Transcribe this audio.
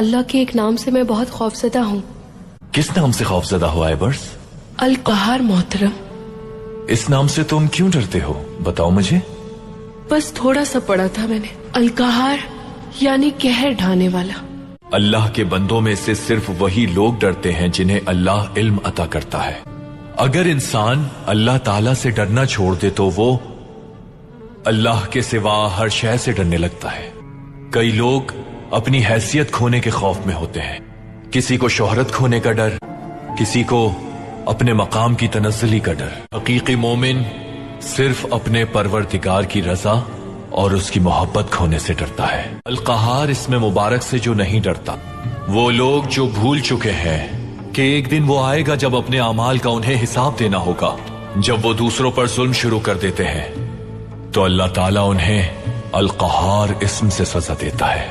اللہ کے ایک نام سے میں بہت خوفزدہ ہوں. کس نام سے خوفزدہ ہو ایبرس؟ القہار محترم. اس نام سے تم کیوں ڈرتے ہو؟ بتاؤ مجھے. بس تھوڑا سا پڑھا تھا میں نے. القہار یعنی قہر ڈھانے والا. اللہ کے بندوں میں سے صرف وہی لوگ ڈرتے ہیں جنہیں اللہ علم عطا کرتا ہے. اگر انسان اللہ تعالیٰ سے ڈرنا چھوڑ دے تو وہ اللہ کے سوا ہر شے سے ڈرنے لگتا ہے. کئی لوگ اپنی حیثیت کھونے کے خوف میں ہوتے ہیں. کسی کو شہرت کھونے کا ڈر، کسی کو اپنے مقام کی تنزلی کا ڈر. حقیقی مومن صرف اپنے پروردگار کی رضا اور اس کی محبت کھونے سے ڈرتا ہے. القہار اس میں مبارک سے جو نہیں ڈرتا، وہ لوگ جو بھول چکے ہیں کہ ایک دن وہ آئے گا جب اپنے اعمال کا انہیں حساب دینا ہوگا. جب وہ دوسروں پر ظلم شروع کر دیتے ہیں تو اللہ تعالیٰ انہیں القہار اسم سے سزا دیتا ہے.